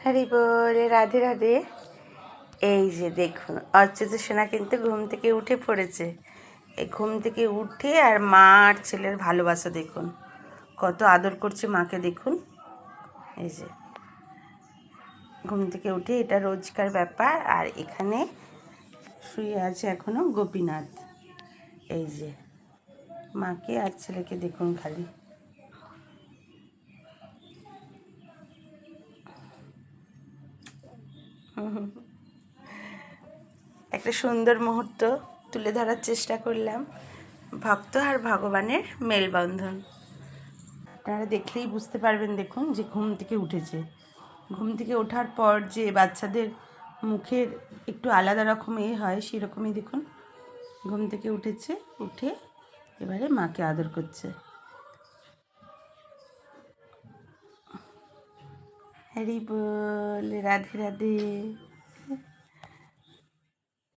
হরি বল, রাধে রাধে। এই যে দেখুন, অচ্যুত সোনা কিন্তু ঘুম থেকে উঠে পড়েছে। এই ঘুম থেকে উঠে আর মা আর ছেলের ভালোবাসা দেখুন, কত আদর করছে মাকে দেখুন। এই যে ঘুম থেকে উঠে, এটা রোজকার ব্যাপার। আর এখানে শুয়ে আছে এখনো গোপীনাথ। এই যে মাকে আর ছেলেকে দেখুন খালি। একটা সুন্দর মুহূর্ত তুলে ধরার চেষ্টা করলাম, ভক্ত আর ভগবানের মেলবন্ধন। আপনারা দেখলেই বুঝতে পারবেন, দেখুন যে ঘুম থেকে উঠেছে। ঘুম থেকে ওঠার পর যে বাচ্চাদের মুখের একটু আলাদা রকম হয়, সেরকমই দেখুন ঘুম থেকে উঠেছে, উঠে এবারে মাকে আদর করছে। হরি বল, রাধে রাধে।